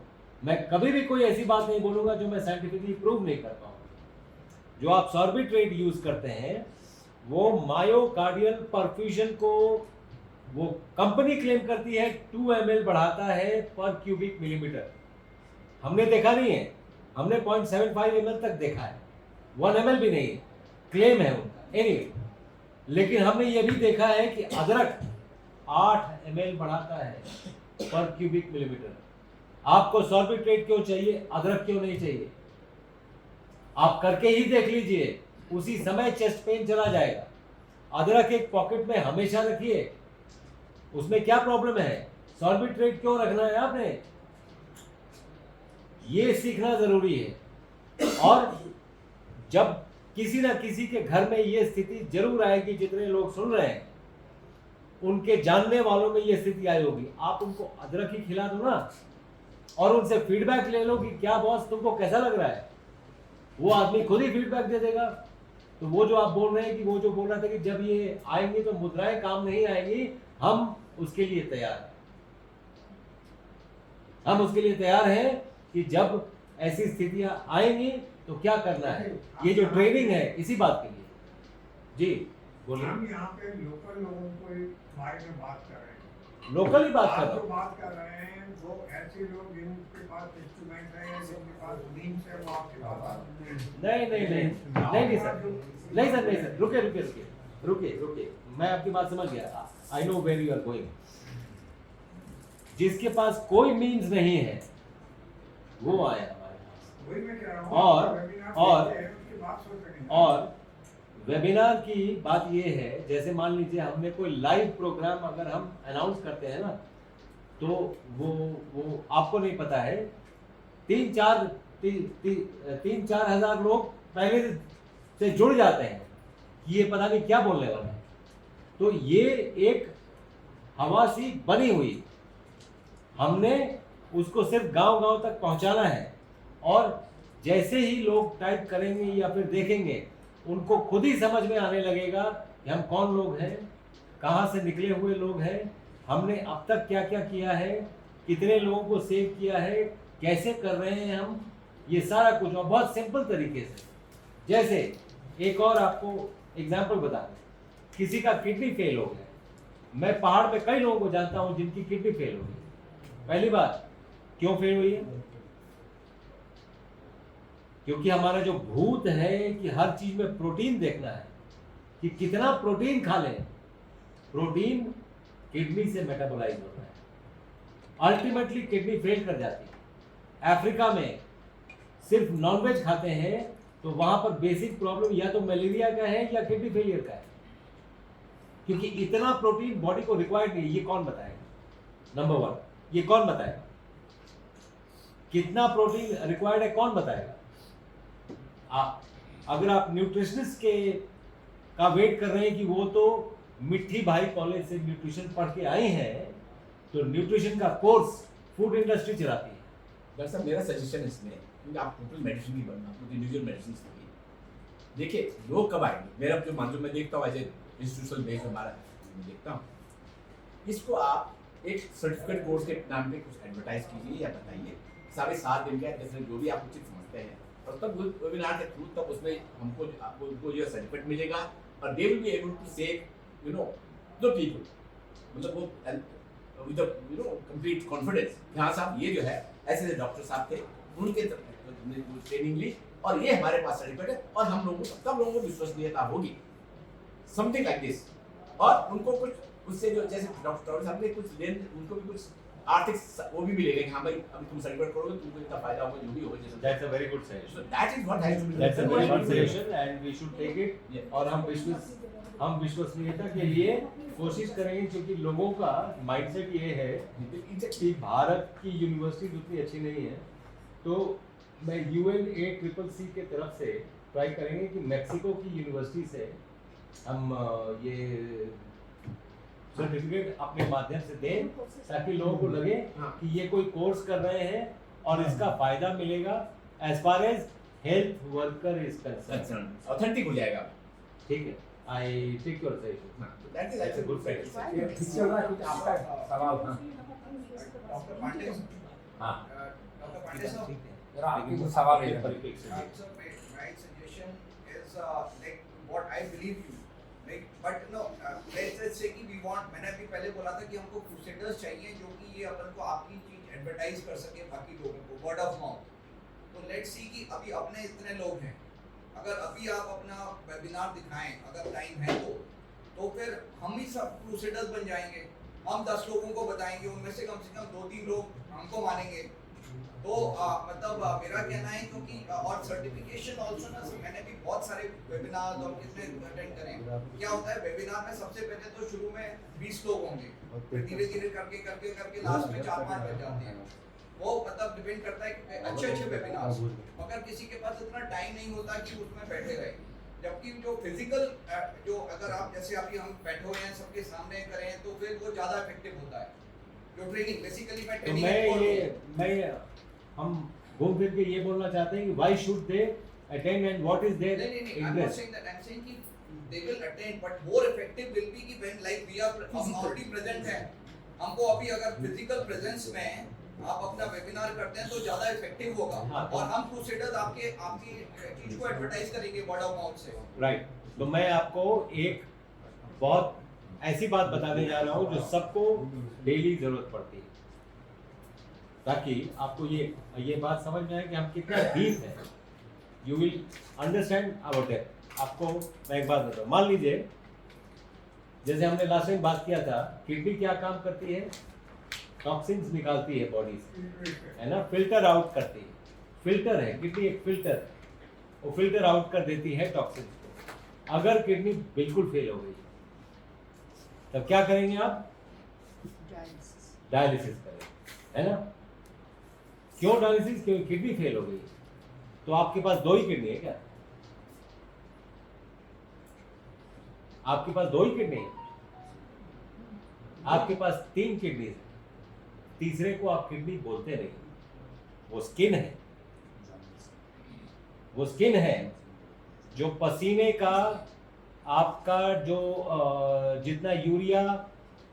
मैं कभी भी कोई ऐसी बात नहीं बोलूंगा जो मैं साइंटिफिकली प्रूव नहीं कर पाऊंगा। जो आप सॉर्बिट्रेट यूज करते हैं वो मायोकार्डियल परफ्यूजन को, वो कंपनी क्लेम करती है 2 ml बढ़ाता है पर क्यूबिक मिलीमीटर। हमने देखा नहीं है, हमने 0.75 ml तक देखा है, 1 ml भी नहीं है, क्लेम है उनका। एनीवे, लेकिन हमने ये भी देखा है कि अदरक 8 ml बढ़ाता है पर क्यूबिक मिलीमीटर। आपको सॉर्बिट्रेट क्यों चाहिए, अदरक क्यों नहीं चाहिए? आप करके ही देख लीजिए, उसी समय चेस्ट पेन चला जाएगा। अदरक एक पॉकेट में हमेशा रखिए, उसमें क्या प्रॉब्लम है? सॉर्बिट्रेट क्यों रखना है आपने? ये सीखना जरूरी है। और जब किसी ना किसी के घर में ये स्थिति जरूर आएगी, जितने लोग सुन रहे हैं उनके जानने वालों में ये स्थिति आई होगी, आप उनको अदरक ही खिला दो ना, और उनसे फीडबैक ले लो कि क्या बॉस तुमको कैसा लग रहा है। वो आदमी खुद ही फीडबैक दे देगा। तो वो जो आप बोल रहे हैं कि वो जो बोल रहा था कि जब ये आएंगे तो मुद्राएं काम नहीं आएंगी, हम उसके लिए तैयार हैं। हम उसके लिए तैयार हैं कि जब ऐसी स्थितियां आएंगी तो क्या करना है। ये जो ट्रेनिंग है इसी बात के लिए। जी बोलिए। हम यहाँ पे लोकल लोगों को बारे में बात कर रहे हैं। लोकल ही बात कर रहा जो हूँ। बात कर रहे हैं वो ऐसे लोग जिनके पास इंस्ट्रूमेंट है या जिनके पास मीन्स है, वो आपके पास नहीं सर, रुके, मैं आपकी बात समझ गया। I know where you are going. जिसके पास कोई मीन्स नहीं है वो आया हमारे पास। वही मैं कह रहा हूँ। और वेबिनार की बात ये है, जैसे मान लीजिए हमने कोई लाइव प्रोग्राम अगर हम अनाउंस करते हैं ना, तो वो आपको नहीं पता है, 3-4 हजार लोग पहले से जुड़ जाते हैं कि ये पता नहीं क्या बोलने वाले हैं। तो ये एक हवा सी बनी हुई, हमने उसको सिर्फ गांव-गांव तक पहुंचाना है। और जैसे ही लोग टाइप करेंगे या फिर देखेंगे, उनको खुद ही समझ में आने लगेगा कि हम कौन लोग हैं, कहाँ से निकले हुए लोग हैं, हमने अब तक क्या क्या किया है, कितने लोगों को सेव किया है, कैसे कर रहे हैं हम, ये सारा कुछ। और बहुत सिंपल तरीके से, जैसे एक और आपको एग्जाम्पल बता दें, किसी का किडनी फेल हो गया। मैं पहाड़ पे कई लोगों को जानता हूँ जिनकी किडनी फेल हो गई। पहली बात, क्यों फेल हुई है? क्योंकि हमारा जो भूत है कि हर चीज में प्रोटीन देखना है कि कितना प्रोटीन खा लें। प्रोटीन किडनी से मेटाबोलाइज होता है, अल्टीमेटली किडनी फेल कर जाती है। अफ्रीका में सिर्फ नॉनवेज खाते हैं तो वहां पर बेसिक प्रॉब्लम या तो मलेरिया का है या किडनी फेलियर का है, क्योंकि इतना प्रोटीन बॉडी को रिक्वायर्ड नहीं। ये कौन बताएगा? नंबर 1, ये कौन बताएगा कितना प्रोटीन रिक्वायर्ड है? कौन बताएगा? अगर आप न्यूट्रिशनिस्ट का वेट कर रहे हैं कि वो तो मिट्टी भाई कॉलेज से न्यूट्रिशन पढ़ के आई हैं, तो न्यूट्रिशन का कोर्स फूड इंडस्ट्री चलाती है। डॉक्टर साहब, मेरा सजेशन है इसमें, क्योंकि आप टोटल मेडिसिन भी बनना, आपको इंडिविजुअल मेडिसिन चाहिए। देखिए लोग कब आएंगे, मेरा जो मानसून में देखता हूँ एज ए इंस्टीट्यूशनल बेस हमारा मैं देखता हूँ, इसको आप एक सर्टिफिकेट कोर्स के नाम पे कुछ एडवर्टाइज कीजिए या बताइए, साढ़े 7 दिन का जैसे जो भी आप उचित समझते हैं, और तब वेबिनार के थ्रू तब उसमें उनको जो सर्टिफिकेट मिलेगा और they will be able to save the people, मतलब वो विद कंप्लीट कॉन्फिडेंस कि हाँ साहब ये जो है ऐसे डॉक्टर साहब थे, उनके ट्रेनिंग ली और ये हमारे पास सर्टिफिकेट है और हम लोगों को तब लोगों को विश्वसनीयता होगी, समथिंग लाइक दिस। और उनको कुछ उससे जो जैसे डॉक्टर साहब ने कुछ लेन, उनको भी कुछ आर्थिक वो भी मिलेगा कि हाँ भाई अभी तुम सर्टिफिकेट करोगे तुमको इतना फायदा होगा, जो भी होगा जैसे That's a very good suggestion. so that is what has to be That's a very good done. suggestion and we should take it. Yeah. और हम विश्वसनीयता के लिए कोशिश करेंगे, क्योंकि लोगों का माइंडसेट ये है कि भारत की यूनिवर्सिटी उतनी अच्छी नहीं है, तो मैं UNACCC के तरफ से ट्राई करेंगे कि मैक्सिको की यूनिवर्सिटी से हम ये सर्टिफिकेट अपने माध्यम से दें, ताकि लोगों को लगे हाँ। कि ये कोई कोर्स कर रहे हैं और इसका फायदा मिलेगा as far as health worker is concern. Authentic हो जाएगा। ठीक है, आई टेक योर सजेशन। हाँ, तो that is actually good practice. ये ठीक चल रहा है, कुछ आपका सवाल था? डॉक्टर पांडे हाँ, डॉक्टर पांडे साहब जरा आपके कुछ सवाल है। sir, my suggestion is like what I believe you like, but no, let's say कि we want, मैंने अभी पहले बोला था कि हमको क्रूसेडर्स चाहिए जो कि ये अपन को आपकी चीज एडवर्टाइज कर सके बाकी लोगों को, वर्ड ऑफ माउथ। तो लेट्स सी कि अभी अपने इतने लोग हैं, अगर अभी आप अपना वेबिनार दिखाएं, अगर टाइम है तो फिर हम ही सब क्रूसेडर्स बन जाएंगे। हम 10 लोगों को बताएंगे, उनमें से कम 2-3 लोग हमको मानेंगे। तो मतलब मेरा कहना है, क्योंकि और सर्टिफिकेशन ऑल्सो ना, मैंने भी बहुत सारे वेबिनार और कितने अटेंड करें, क्या होता है वेबिनार में सबसे पहले तो शुरू में 20 लोग होंगे, फिर धीरे धीरे करके करके करके लास्ट में 4-5 बच जाते हैं। वो मतलब डिपेंड करता है कि अच्छे वेबिनार, मगर किसी के पास इतना टाइम नहीं होता कि उसमें बैठे रहे। जबकि जो फिजिकल जो अगर आप जैसे अभी हम बैठे हुए हैं सबके सामने करें तो फिर वो ज़्यादा इफेक्टिव होता है। जो ट्रेनिंग बेसिकली मैं तो ट्रेनिंग मैं हम घूम फिर के ये बोलना चाहते हैं कि why should they attend and what is there नहीं I'm not interest. saying that, I'm saying कि they will attend, but more effective will be कि when like we are हम already present हैं, हमको अभी अगर फिजिकल प्रेजेंस में आप अपना वेबिनार करते हैं तो ज्यादा इफेक्टिव होगा। हाँ, तो और हम क्रूसेडर्स आपकी चीज को एडवर्टाइज करेंगे वर्ड ऑफ माउथ से। राइट, तो मैं आपको एक बहुत ऐसी बात बताने जा रहा हूँ जो सबको डेली जरूरत पड़ती है, ताकि आपको ये बात समझ में आए कि हम कितना डीप है। You will understand about that. आपको मैं एक बात बताऊँ, मान लीजिए जैसे हमने लास्ट टाइम बात किया था, किडनी क्या काम करती है, टॉक्सिन्स निकालती है बॉडी से, है ना, फिल्टर आउट करती है। फिल्टर है किडनी, एक फिल्टर, वो फिल्टर आउट कर देती है टॉक्सिन्स को। अगर किडनी बिल्कुल फेल हो गई तब क्या करेंगे आप? डायलिसिस करेंगे, है ना। क्यों डायलिसिस? क्योंकि किडनी फेल हो गई। तो आपके पास 2 ही किडनी है क्या? आपके पास 2 ही किडनी है? आपके पास 3 किडनी है। तीसरे को आप किडनी बोलते नहीं, वो स्किन है। वो स्किन है जो पसीने का आपका जो जितना यूरिया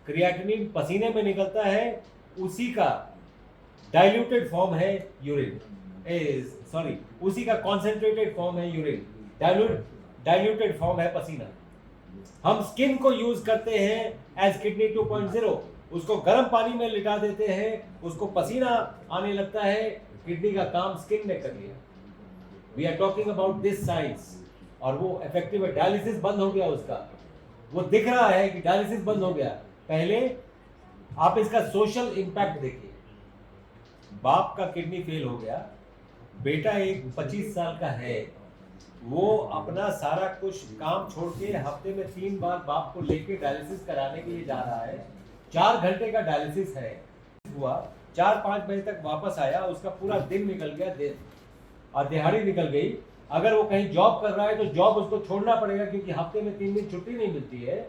क्रिएटिनिन पसीने में निकलता है उसी का डाइल्यूटेड फॉर्म है यूरिन, सॉरी उसी का कॉन्सेंट्रेटेड फॉर्म है यूरिन, डाइल्यूटेड फॉर्म है पसीना। हम स्किन को यूज करते हैं एज किडनी 2.0, उसको गर्म पानी में लिटा देते हैं, उसको पसीना आने लगता है, किडनी का काम स्किन ने कर लिया। We are talking about this science, और वो इफेक्टिव है। डायलिसिस बंद हो गया उसका, वो दिख रहा है कि डायलिसिस बंद हो गया। पहले आप इसका सोशल इंपैक्ट देखिए। बाप का किडनी फेल हो गया, बेटा एक 25 साल का है, वो अपना सारा कुछ काम छोड़ के हफ्ते में 3 बार बाप को लेके डायलिसिस कराने के लिए जा रहा है। 4 घंटे का डायलिसिस है, हुआ 4-5 बजे तक वापस आया, उसका पूरा दिन निकल गया, और दिहाड़ी निकल गई। अगर वो कहीं जॉब कर रहा है तो जॉब उसको छोड़ना पड़ेगा, क्योंकि हफ्ते में 3 दिन छुट्टी नहीं मिलती है।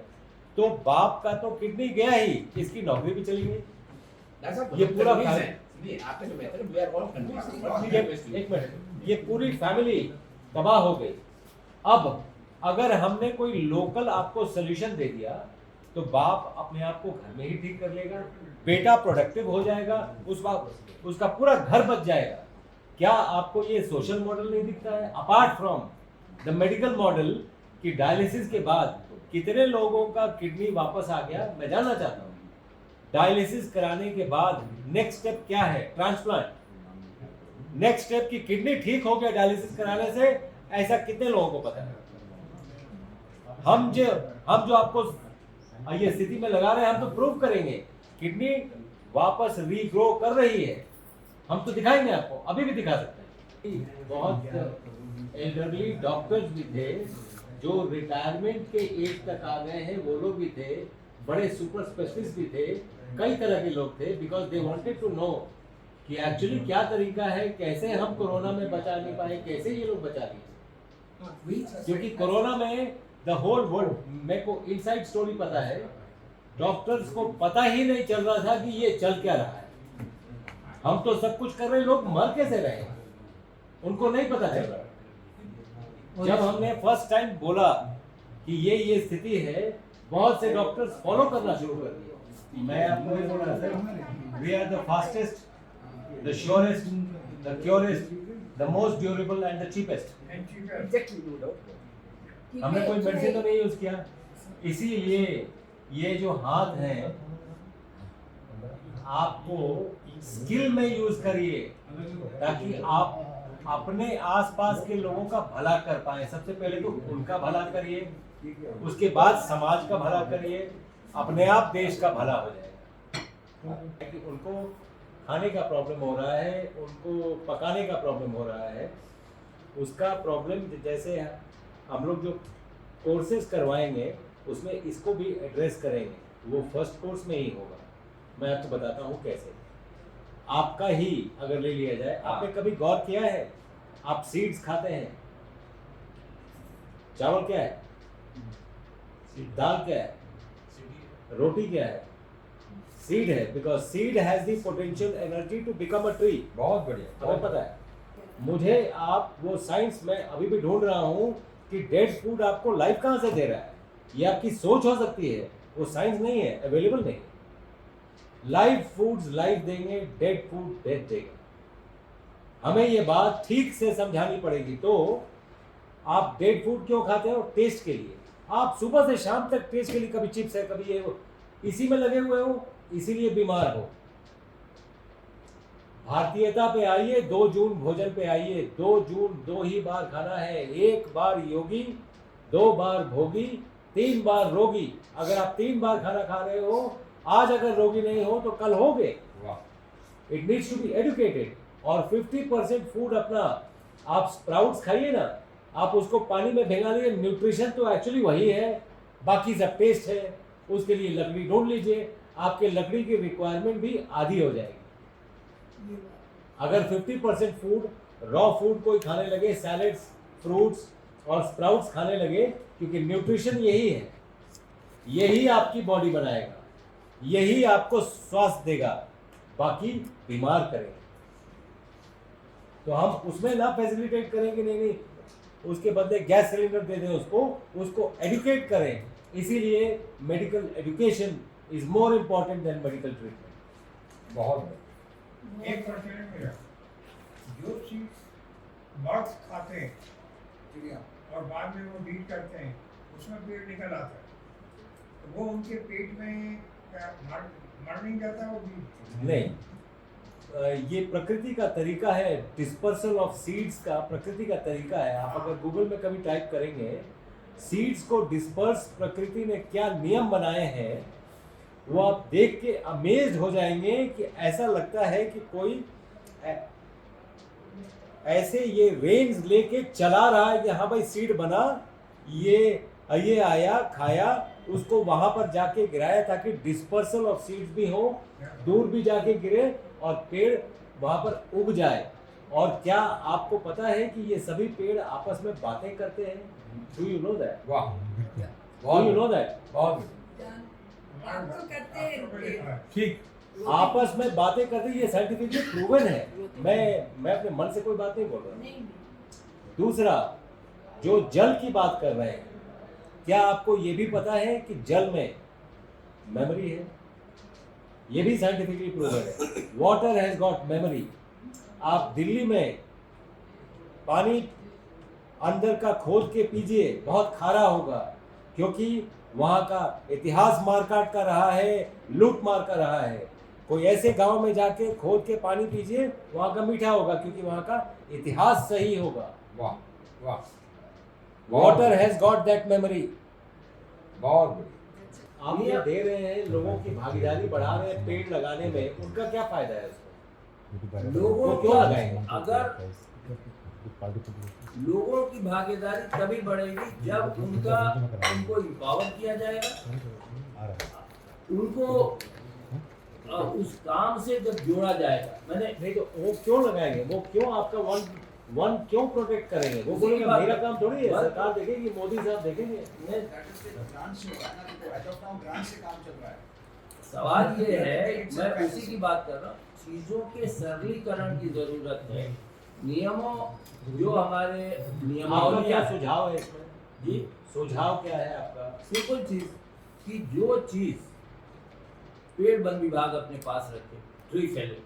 तो बाप का तो किडनी गया ही, इसकी नौकरी भी चली गई। ये पूरा आपने जो method we are all convinced. एक मिनट, ये पूरी फैमिली तबाह हो गई। अब अगर हमने कोई लोकल आपको सोल्यूशन दे दिया तो बाप अपने आप को घर में ही ठीक कर लेगा, बेटा प्रोडक्टिव हो जाएगा, उसका पूरा घर बच जाएगा। क्या आपको ये सोशल मॉडल नहीं दिखता है? Apart from the medical model कि डायलिसिस के बाद कितने लोगों का किडनी वापस आ गया, मैं जानना चाहता हूँ। डायलिसिस कराने के बाद नेक्स्ट स्टेप क्या है? ट्रांसप्लांट। नेक्स्ट स्टेप की किडनी ठीक हो गया डायलिसिस कराने से, ऐसा कितने लोगों को पता है? हम जो आपको ये स्थिति में लगा रहे हैं, हम तो प्रूव करेंगे किडनी वापस रीग्रो कर रही है। हम तो दिखाएंगे आपको, अभी भी दिखा सकते हैं। बहुत एल्डरली डॉक्टर्स भी थे जो रिटायरमेंट के एज तक आ गए हैं, वो लोग भी थे, बड़े सुपर स्पेशलिस्ट भी थे, कई तरह के लोग थे, because they wanted to know कि एक्चुअली क्या तरीका है, कैसे हम कोरोना में बचा नहीं पाए, कैसे ये लोग बचा लिए। क्योंकि कोरोना में द होल वर्ल्ड, मेरे को इनसाइड स्टोरी पता है, डॉक्टर्स को पता ही नहीं चल रहा था कि ये चल क्या रहा है। हम तो सब कुछ कर रहे, लोग मर कैसे रहे उनको नहीं पता चल रहा। जब हमने फर्स्ट टाइम बोला कि ये स्थिति है, बहुत से डॉक्टर्स फॉलो करना शुरू कर दिए। मैं आपको ये बोल रहा था, we are the fastest, the surest, the curest, the most durable and the cheapest. हमने कोई मेडिसिन तो नहीं यूज किया। इसीलिए ये जो हाथ है, आपको स्किल में यूज करिए ताकि आप अपने आसपास के लोगों का भला कर पाए। सबसे पहले तो उनका भला करिए, उसके बाद समाज का भला करिए, अपने आप देश का भला हो जाएगा। कि उनको खाने का प्रॉब्लम हो रहा है, उनको पकाने का प्रॉब्लम हो रहा है, उसका प्रॉब्लम जैसे हम लोग जो कोर्सेज करवाएंगे उसमें इसको भी एड्रेस करेंगे। वो फर्स्ट कोर्स में ही होगा। मैं आपको बताता हूँ कैसे। आपका ही अगर ले लिया जाए, आपने कभी गौर किया है, आप सीड्स खाते हैं, चावल क्या है, दाल क्या है, रोटी क्या है, सीड है, because seed has the potential energy to become a tree. बहुत बढ़िया, हमें पता है। मुझे आप वो साइंस में अभी भी ढूंढ रहा हूँ कि डेड फूड आपको लाइफ कहाँ से दे रहा है। ये आपकी सोच हो सकती है, वो साइंस नहीं है, अवेलेबल नहीं है। लाइफ फूड्स लाइफ देंगे, डेड फूड डेथ देगा। हमें ये बात ठीक से समझानी पड़ेगी। तो आप डेड फूड क्यों खाते हो? टेस्ट के लिए। आप सुबह से शाम तक टेस्ट के लिए, कभी चिप्स है, कभी ये वो, इसी में लगे हुए हो, इसीलिए बीमार हो। भारतीयता पे आइए, 2 जून भोजन पे आइए। 2 जून 2 ही बार खाना है, 1 बार योगी, 2 बार भोगी, 3 बार रोगी। अगर आप 3 बार खाना खा रहे हो, आज अगर रोगी नहीं हो तो कल होगे। It needs to be educated. और 50% फूड अपना, आप स्प्राउट्स खाइए ना, आप उसको पानी में भिगा लीजिए, न्यूट्रिशन तो एक्चुअली वही है, बाकी सब टेस्ट है। उसके लिए लकड़ी ढूंढ लीजिए, आपके लकड़ी की रिक्वायरमेंट भी आधी हो जाएगी। अगर 50% फूड, रॉ फूड कोई खाने लगे, सैलेड्स, फ्रूट्स और स्प्राउट्स खाने लगे, क्योंकि न्यूट्रिशन यही है, यही आपकी बॉडी बनाएगा, यही आपको स्वास्थ्य देगा, बाकी बीमार करेगा। तो हम उसमें ना फैसिलिटेट करेंगे, नहीं, उसके बदले गैस सिलेंडर दे दें उसको एडुकेट करें। इसीलिए medical education is more important then medical treatment. बहुत एक प्रश्न है मेरा, जो चीज बर्ड्स खाते हैं चिड़िया और बाद में वो बीट करते हैं, उसमें पेड़ निकल आता है, तो वो उनके पेट में क्या मर नहीं जाता वो बीज? नहीं, ये प्रकृति का तरीका है, डिस्पर्सल ऑफ सीड्स का प्रकृति का तरीका है। आप अगर गूगल में कभी टाइप करेंगे सीड्स को डिस्पर्स प्रकृति ने क्या नियम बनाए हैं, वो आप देख के अमेज्ड हो जाएंगे कि ऐसा लगता है कि कोई ऐसे ये रेंज लेके चला रहा है कि हाँ भाई सीड बना, ये आया, खाया, उसको वहां पर जाके गिराया ताकि डिस्पर्सल ऑफ सीड्स भी हो, दूर भी जाके गिरे और पेड़ वहां पर उग जाए। और क्या आपको पता है कि ये सभी पेड़ आपस में बातें करते हैं? Do you know that? वाह, डू यू नो दैट? बहुत ठीक, आपस में बातें करते, ये साइंटिफिकली प्रूवन है। मैं अपने मन से कोई बात नहीं बोल रहा। दूसरा, जो जल की बात कर रहे हैं, क्या आपको ये भी पता है कि जल में मेमोरी है, ये भी साइंटिफिकली प्रूवन है। Water has got memory. आप दिल्ली में पानी अंदर का खोद के पीजिए, बहुत खारा होगा, क्योंकि वहाँ का इतिहास मार काट का रहा है, लूट मार का रहा है। कोई ऐसे गांव में जाके खोद के पानी पीजिए, वहाँ का मीठा होगा, क्योंकि वहाँ का इतिहास सही होगा। वाह वाह, water has got that memory. बहुत बढ़िया। आप ये दे रहे हैं, लोगों की भागीदारी बढ़ा रहे हैं पेड़ लगाने में, उनका क्या फायदा है उसमें? लोगों वो क्यों का लगाएंगे? अगर लोगों की भागीदारी तभी बढ़ेगी जब उनको इम्पावर किया जाएगा, उनको उस काम से जब जोड़ा जाएगा। मैंने नहीं तो वो क्यों लगाएंगे? वो क्यों आपका वन क्यों प्रोटेक्ट करेंगे? वो बोलेंगे मेरा काम थोड़ी है, सरकार देखेगी, मोदी साहब देखेंगे। ग्रांट से होगा ना, देखो एज ऑफ नाउ ग्रांट से काम चल रहा है। सवाल ये है, मैं उसी की बात कर रहा हूँ, चीजों के सरलीकरण की जरूरत है। नियमों जो हमारे आपका नियमावली क्या सुझाव है इसमें? जी, सुझाव क्या है आपका? सिंपल चीज कि जो चीज पेड़ वन विभाग अपने पास रखे, ट्री फैले।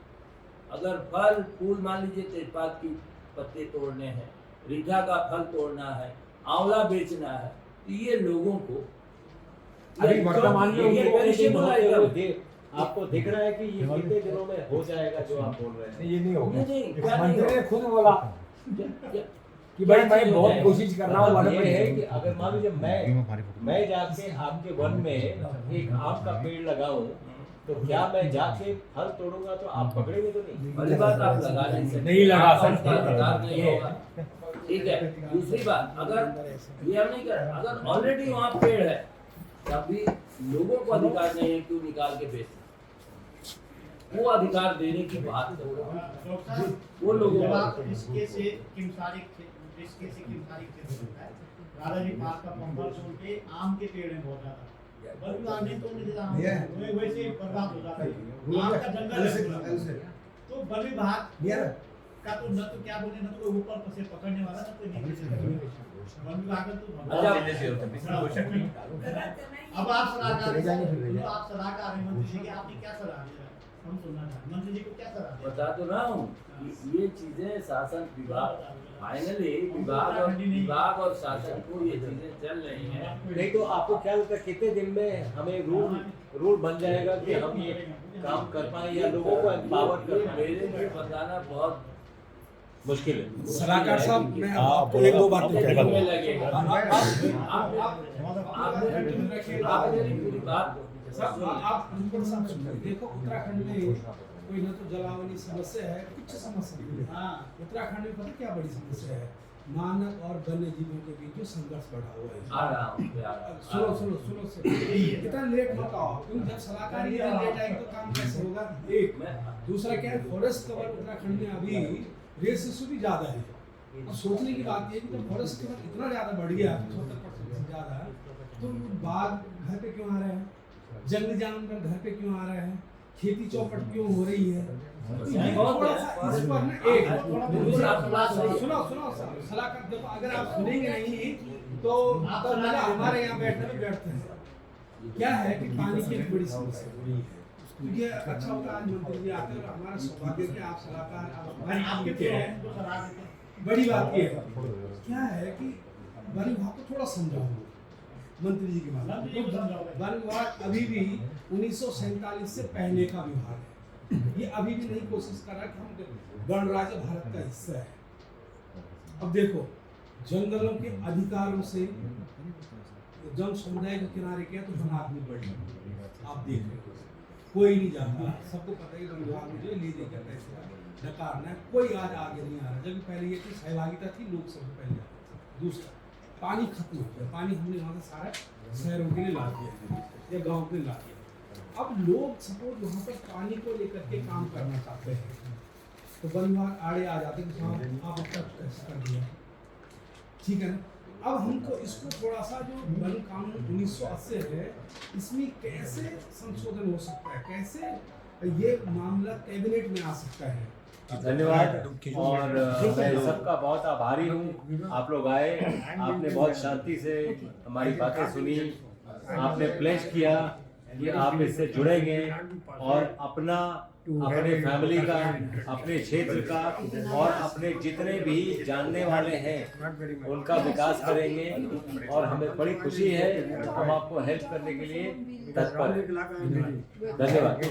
अगर फल फूल, मान लीजिए तेजपात की पत्ते तोड़ने हैं, रीठा का फल तोड़ना है, आंवला बेचना है, तो ये लोगों को अभी वर्तमान में ये उनको perishable item। आपको दिख रहा है कि ये कितने दिनों में हो जाएगा जो आप बोल रहे हैं? ये नहीं होगा। नहीं, क्या नहीं मंत्री ने होगा? खुद बोला क्या- कि भाई क्या मैं चीज़ हो बहुत जाएगा? कोशिश कर रहा हूँ वन ये पे। है कि अगर मान लीजिए मैं जाके आपके वन में एक आम का पेड़ लगाऊं, तो क्या मैं जाके फल तोड़ूंगा तो आप पकड़ेंगे तो नहीं? पहली बात, आप लगा नहीं सकते, नहीं लगा आपका सकते। उसका अधिकार नहीं होगा। ठीक है। दूसरी बात, अगर ये हम नहीं कर, अगर ऑलरेडी वहाँ पेड़ है, तब भी लोगों को अधिकार नहीं है क्यों निकाल के बेच? वो अधिकार देने की बात कर रहा हूं। वो लोगों जब को आप इसके से किमसारी दादाजी पार्क का पंपर छोड़ के आम के पेड़ हैं बहुत ज्यादा, वन विभाग ने तो नहीं दिया, वैसे बर्बाद हो जाता है। आम का जंगल है पूरा। तो वन विभाग का तो न तो क्या बोले, न तो कोई ऊपर से पकड़ने वाला, न कोई नीचे से पकड़ने वाला। वन विभाग का तो अब आप सलाहकार हैं, आप सलाहकार हैं मंत्री जी के, आपने क्या सलाह दी? हम सुनना चाहते हैं मंत्री जी को क्या सलाह दी? बता तो रहा हूँ, ये चीजें शासन विभाग, फाइनली विभाग और शासन को ये चीजें चल रही हैं। नहीं तो आपको क्या लगता है कितने दिन में हमें रूल बन जाएगा कि हम ये काम कर पाए या लोगों को एम्पावर कर पाए? मेरे लिए बताना बहुत मुश्किल है। सलाहकार साहब, मैं आपको एक दो बात लगेगा। आप मेरी पूरी बात आप देखो, उत्तराखंड में कोई ना तो जलावनी समस्या है, कुछ समस्या है। हाँ, उत्तराखंड में पता क्या बड़ी समस्या है? मानव और वन्य जीवों के बीच जो संघर्ष बढ़ा हुआ है। आ रहा हूँ। सुनो इतना लेट मत आओ, क्योंकि जब सलाहकार इतना लेट आएंगे तो काम कैसे होगा? एक दूसरा क्या है, फॉरेस्ट कवर उत्तराखंड में अभी रेशियो भी ज्यादा है। अब सोचने की बात ये है कि जब फॉरेस्ट कवर इतना ज्यादा बढ़ गया, 75% से ज्यादा, तो बाघ घर पे क्यों आ रहे हैं? जंगली जानवर घर पे क्यों आ रहे हैं? खेती चौपट क्यों हो रही है? तो ये थोड़ा सा इस पर ना एक सुनो सलाहकार, देखो अगर आप सुनेंगे नहीं तो मतलब हमारे यहाँ बैठने में बैठते हैं। क्या है कि पानी की एक बड़ी समस्या है। तो ये अच्छा होगा आज मंत्री जी आते हैं और हमारा सौभाग्य कि आप सलाहकार आपके पे हैं तो सलाह देते हैं। बड़ी बात ये है, क्या है कि वन विभाग को थोड़ा समझाओ मंत्री जी के बाद। वन विभाग अभी भी 1947 से पहले का विभाग है। ये अभी भी नहीं कोशिश कर रहा कि हम गणराज्य भारत का हिस्सा है। अब देखो, जंगलों के अधिकारों से जन समुदाय के किनारे किया तो वन आदमी बढ़ी, आप देख रहे हो, कोई नहीं जाता। सबको पता है कि वन विभाग में जो ले देकर पैसे डकारना है, कोई आज आगे नहीं आ रहा। जबकि पहले ये थी सहभागिता थी, लोग सबसे पहले जाते थे। दूसरा, पानी खत्म हो गया, पानी हमने वहाँ से सारा शहरों के लिए ला दिया या गाँव के लिए ला दिया। अब लोग सपोज वहाँ पर पानी को लेकर के काम करना चाहते हैं तो वन विभाग आड़े आ जाते हैं कि साहब आप इसका कैसे कर दिया, ठीक है ना। अब हमको इसको थोड़ा सा जो वन कानून 1980 है, इसमें कैसे संशोधन हो सकता है, कैसे ये मामला कैबिनेट में आ सकता है। धन्यवाद। और मैं सबका बहुत आभारी हूँ। आप लोग आए, आपने बहुत शांति से हमारी बातें सुनी, आपने प्लेज किया कि आप इससे जुड़ेंगे और अपने फैमिली का, अपने क्षेत्र का और अपने जितने भी जानने वाले हैं उनका विकास करेंगे। और हमें बड़ी खुशी है, हम आपको हेल्प करने के लिए तत्पर हैं। धन्यवाद।